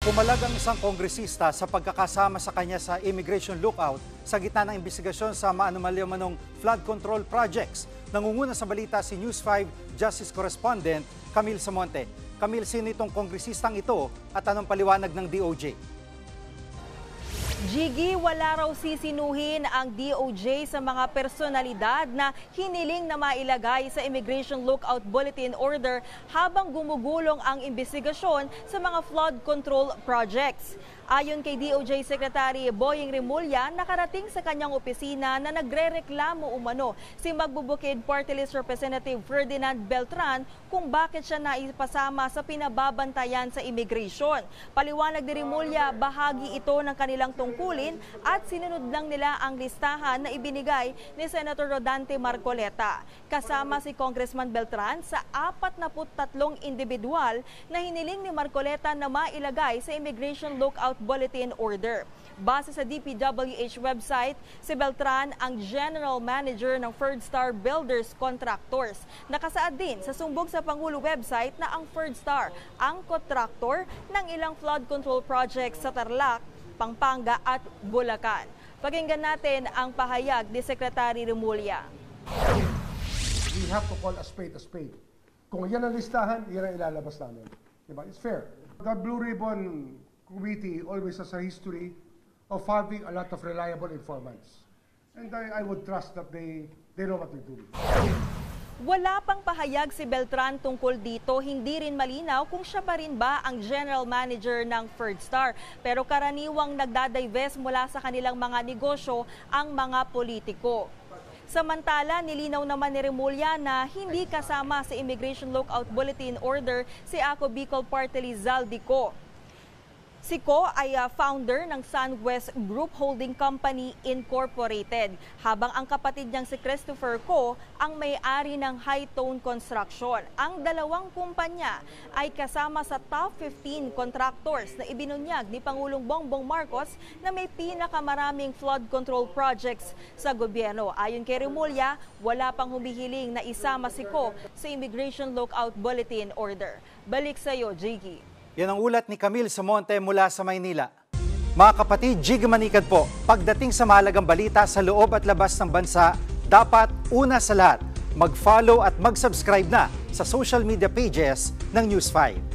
Pumalag ang isang kongresista sa pagkakasama sa kanya sa immigration lookout sa gitna ng imbestigasyon sa maanumalyamanong flood control projects. Nangunguna sa balita si News 5 Justice Correspondent Camille Samonte. Camille, sino itong kongresistang ito at anong paliwanag ng DOJ? Jiggy, wala raw sisinuhin ang DOJ sa mga personalidad na hiniling na mailagay sa Immigration Lookout Bulletin Order habang gumugulong ang investigasyon sa mga flood control projects. Ayon kay DOJ Secretary Boying Remulla, nakarating sa kanyang opisina na nagrereklamo umano si Magbubukid Party List Representative Ferdinand Beltran kung bakit siya naipasama sa pinababantayan sa immigration. Paliwanag ni Remulla, bahagi ito ng kanilang tungkulin at sinunod lang nila ang listahan na ibinigay ni Senator Rodante Marcoleta. Kasama si Congressman Beltran sa 43 individual na hiniling ni Marcoleta na mailagay sa Immigration Lookout Bulletin Order. Base sa DPWH website, si Beltran ang General Manager ng Ferdstar Builders Contractors. Nakasaad din sa sumbong sa Pangulo website na ang Ferdstar ang contractor ng ilang flood control projects sa Tarlac, Pampanga at Bulacan. Pakinggan natin ang pahayag ni Secretary Remulla. We have to call a spade a spade. Kung yan ang listahan, yan ang ilalabas namin. Diba? It's fair. The Blue Ribbon Committee always has a history of having a lot of reliable informants. And I would trust that they know what they're doing. Wala pang pahayag si Beltran tungkol dito, hindi rin malinaw kung siya pa rin ba ang General Manager ng Ferdstar. Pero karaniwang nagdadivest mula sa kanilang mga negosyo ang mga politiko. Samantala, nilinaw naman ni Remulla na hindi kasama sa Immigration Lookout Bulletin Order si Ako Bicol Party List Zaldico. Si Ko ay founder ng SunWest Group Holding Company Incorporated, habang ang kapatid niyang si Christopher Ko ang may-ari ng High Tone Construction. Ang dalawang kumpanya ay kasama sa top 15 contractors na ibinunyag ni Pangulong Bongbong Marcos na may pinakamaraming flood control projects sa gobyerno. Ayon kay Remulla, wala pang humihiling na isama si Ko sa Immigration Lookout Bulletin Order. Balik sa iyo, Jiggy. Yan ang ulat ni Camille Samonte mula sa Maynila. Mga kapatid, Jiggy Manikad po. Pagdating sa mahalagang balita sa loob at labas ng bansa, dapat una sa lahat, mag-follow at mag-subscribe na sa social media pages ng News 5.